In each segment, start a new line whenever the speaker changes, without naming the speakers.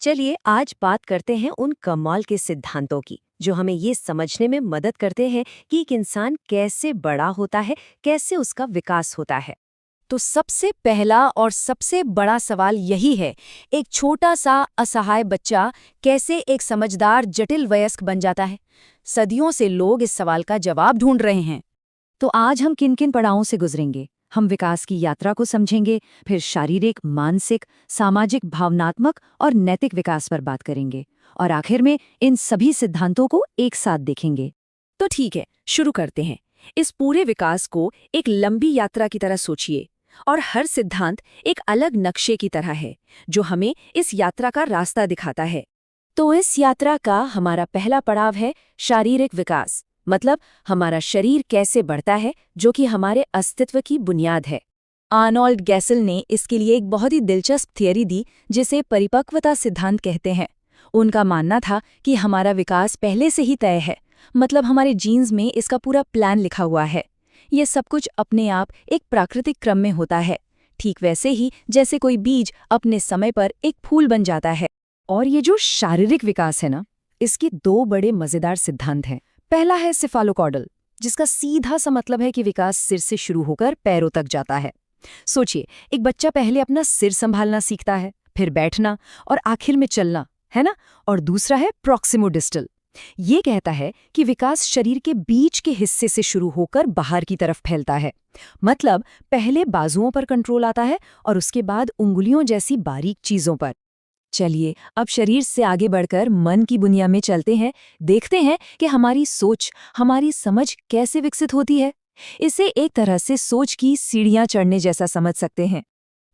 चलिए आज बात करते हैं उन कमाल के सिद्धांतों की जो हमें ये समझने में मदद करते हैं कि एक इंसान कैसे बड़ा होता है, कैसे उसका विकास होता है।
तो सबसे पहला और सबसे बड़ा सवाल यही है, एक छोटा सा असहाय बच्चा कैसे एक समझदार जटिल वयस्क बन जाता है। सदियों से लोग इस सवाल का जवाब ढूंढ रहे हैं।
तो आज हम किन किन पड़ावों से गुजरेंगे। हम विकास की यात्रा को समझेंगे, फिर शारीरिक, मानसिक, सामाजिक, भावनात्मक और नैतिक विकास पर बात करेंगे, और आखिर में इन सभी सिद्धांतों को एक साथ देखेंगे।
तो ठीक है, शुरू करते हैं। इस पूरे विकास को एक लंबी यात्रा की तरह सोचिए, और हर सिद्धांत एक अलग नक्शे की तरह है जो हमें इस यात्रा का रास्ता दिखाता है।
तो इस यात्रा का हमारा पहला पड़ाव है शारीरिक विकास, मतलब हमारा शरीर कैसे बढ़ता है, जो कि हमारे अस्तित्व की बुनियाद है।
आर्नोल्ड गैसल ने इसके लिए एक बहुत ही दिलचस्प थियरी दी जिसे परिपक्वता सिद्धांत कहते हैं। उनका मानना था कि हमारा विकास पहले से ही तय है, मतलब हमारे जीन्स में इसका पूरा प्लान लिखा हुआ है। ये सब कुछ अपने आप एक प्राकृतिक क्रम में होता है, ठीक वैसे ही जैसे कोई बीज अपने समय पर एक फूल बन जाता है।
और ये जो शारीरिक विकास है ना, इसके दो बड़े मजेदार सिद्धांत हैं। पहला है सिफालोकॉर्डल, जिसका सीधा सा मतलब है कि विकास सिर से शुरू होकर पैरों तक जाता है। सोचिए, एक बच्चा पहले अपना सिर संभालना सीखता है, फिर बैठना और आखिर में चलना, है ना। और दूसरा है प्रॉक्सिमोडिस्टल। ये कहता है कि विकास शरीर के बीच के हिस्से से शुरू होकर बाहर की तरफ फैलता है। मतलब पहले बाजुओं पर कंट्रोल आता है और उसके बाद उंगलियों जैसी बारीक चीजों पर। चलिए अब शरीर से आगे बढ़कर मन की दुनिया में चलते हैं, देखते हैं कि हमारी सोच, हमारी समझ कैसे विकसित होती है। इसे एक तरह से सोच की सीढ़ियां चढ़ने जैसा समझ सकते हैं।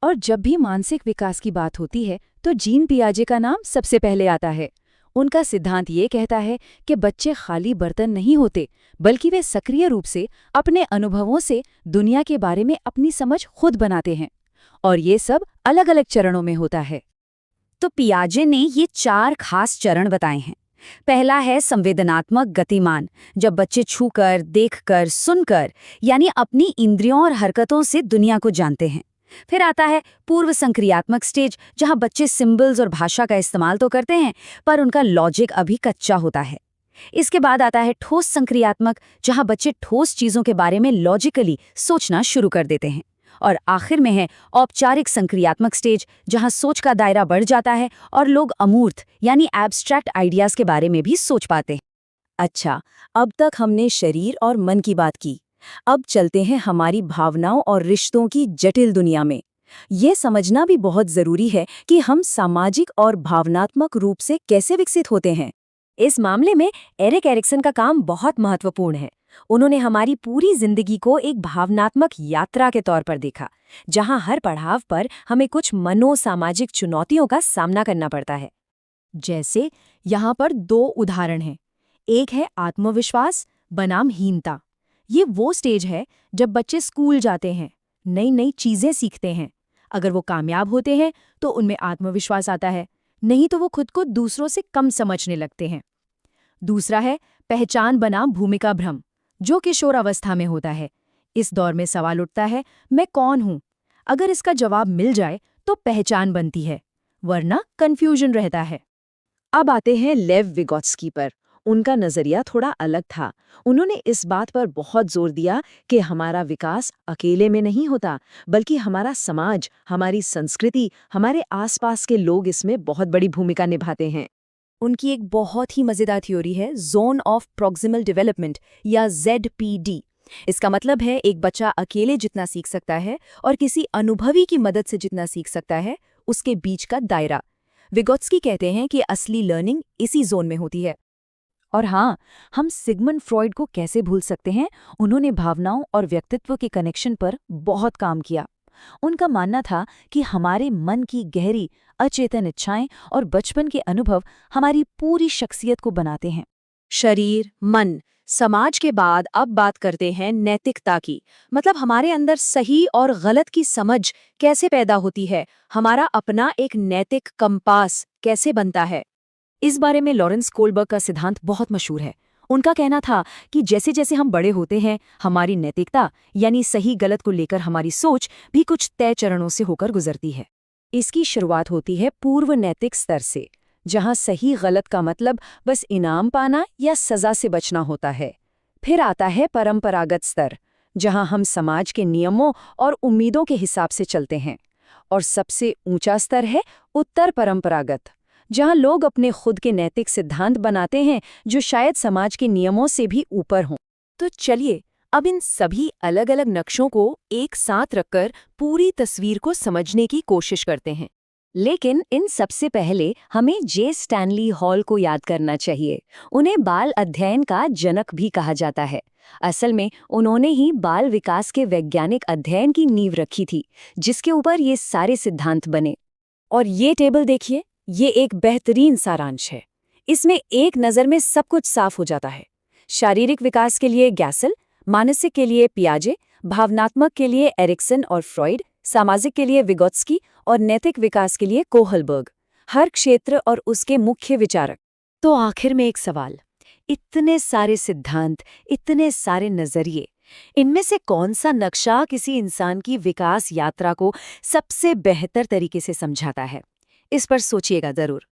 और जब भी मानसिक विकास की बात होती है तो जीन पियाजे का नाम सबसे पहले आता है। उनका सिद्धांत ये कहता है कि बच्चे खाली बर्तन नहीं होते, बल्कि वे सक्रिय रूप से अपने अनुभवों से दुनिया के बारे में अपनी समझ खुद बनाते हैं, और ये सब अलग अलग चरणों में होता है। तो पियाजे ने ये 4 खास चरण बताए हैं। पहला है संवेदनात्मक गतिमान, जब बच्चे छूकर, देखकर, सुनकर, यानी अपनी इंद्रियों और हरकतों से दुनिया को जानते हैं। फिर आता है पूर्व संक्रियात्मक स्टेज, जहां बच्चे सिंबल्स और भाषा का इस्तेमाल तो करते हैं, पर उनका लॉजिक अभी कच्चा होता है। इसके बाद आता है ठोस संक्रियात्मक, जहां बच्चे ठोस चीजों के बारे में लॉजिकली सोचना शुरू कर देते हैं। और आखिर में है औपचारिक संक्रियात्मक स्टेज, जहां सोच का दायरा बढ़ जाता है और लोग अमूर्त यानी एब्स्ट्रैक्ट आइडियाज के बारे में भी सोच पाते हैं। अच्छा, अब तक हमने शरीर और मन की बात की। अब चलते हैं हमारी भावनाओं और रिश्तों की जटिल दुनिया में। ये समझना भी बहुत जरूरी है कि हम सामाजिक और भावनात्मक रूप से कैसे विकसित होते हैं। इस मामले में एरिक एरिक्सन का काम बहुत महत्वपूर्ण है। उन्होंने हमारी पूरी जिंदगी को एक भावनात्मक यात्रा के तौर पर देखा, जहां हर पड़ाव पर हमें कुछ मनोसामाजिक चुनौतियों का सामना करना पड़ता है। जैसे यहाँ पर 2 उदाहरण हैं। एक है आत्मविश्वास बनाम हीनता। ये वो स्टेज है जब बच्चे स्कूल जाते हैं, नई नई चीजें सीखते हैं। अगर वो कामयाब होते हैं तो उनमें आत्मविश्वास आता है, नहीं तो वो खुद को दूसरों से कम समझने लगते हैं। दूसरा है पहचान बनाम भूमिका भ्रम, जो किशोरावस्था में होता है। इस दौर में सवाल उठता है, मैं कौन हूं? अगर इसका जवाब मिल जाए तो पहचान बनती है, वरना कंफ्यूजन रहता है। अब आते हैं लेव विगोत्स्की पर। उनका नजरिया थोड़ा अलग था। उन्होंने इस बात पर बहुत जोर दिया कि हमारा विकास अकेले में नहीं होता, बल्कि हमारा समाज, हमारी संस्कृति, हमारे आसपास के लोग इसमें बहुत बड़ी भूमिका निभाते हैं। उनकी एक बहुत ही मजेदार थ्योरी है जोन ऑफ प्रॉक्सिमल डेवलपमेंट, या ZPD। इसका मतलब है एक बच्चा अकेले जितना सीख सकता है और किसी अनुभवी की मदद से जितना सीख सकता है, उसके बीच का दायरा। विगोत्स्की कहते हैं कि असली लर्निंग इसी जोन में होती है। और हाँ, हम सिगमंड फ्रॉइड को कैसे भूल सकते हैं। उन्होंने भावनाओं और व्यक्तित्व के कनेक्शन पर बहुत काम किया। उनका मानना था कि हमारे मन की गहरी अचेतन इच्छाएं और बचपन के अनुभव हमारी पूरी शख्सियत को बनाते हैं। शरीर, मन, समाज के बाद अब बात करते हैं नैतिकता की। मतलब हमारे अंदर सही और गलत की समझ कैसे पैदा होती है, हमारा अपना एक नैतिक कंपास कैसे बनता है। इस बारे में लॉरेंस कोलबर्ग का सिद्धांत बहुत मशहूर है। उनका कहना था कि जैसे जैसे हम बड़े होते हैं, हमारी नैतिकता यानी सही गलत को लेकर हमारी सोच भी कुछ तय चरणों से होकर गुजरती है।
इसकी शुरुआत होती है पूर्व नैतिक स्तर से, जहां सही गलत का मतलब बस इनाम पाना या सजा से बचना होता है। फिर आता है परंपरागत स्तर, जहां हम समाज के नियमों और उम्मीदों के हिसाब से चलते हैं। और सबसे ऊंचा स्तर है उत्तर परंपरागत, जहां लोग अपने खुद के नैतिक सिद्धांत बनाते हैं जो शायद समाज के नियमों से भी ऊपर हों।
तो चलिए अब इन सभी अलग अलग नक्शों को एक साथ रखकर पूरी तस्वीर को समझने की कोशिश करते हैं।
लेकिन इन सबसे पहले हमें जे स्टैनली हॉल को याद करना चाहिए। उन्हें बाल अध्ययन का जनक भी कहा जाता है। असल में उन्होंने ही बाल विकास के वैज्ञानिक अध्ययन की नींव रखी थी, जिसके ऊपर ये सारे सिद्धांत बने। और ये टेबल देखिए, ये एक बेहतरीन सारांश है। इसमें एक नज़र में सब कुछ साफ हो जाता है। शारीरिक विकास के लिए गैसल, मानसिक के लिए पियाजे, भावनात्मक के लिए एरिक्सन और फ्रॉइड, सामाजिक के लिए विगोत्स्की और नैतिक विकास के लिए कोहलबर्ग। हर क्षेत्र और उसके मुख्य विचारक।
तो आखिर में एक सवाल, इतने सारे सिद्धांत, इतने सारे नजरिए, इनमें से कौन सा नक्शा किसी इंसान की विकास यात्रा को सबसे बेहतर तरीके से समझाता है? इस पर सोचिएगा जरूर।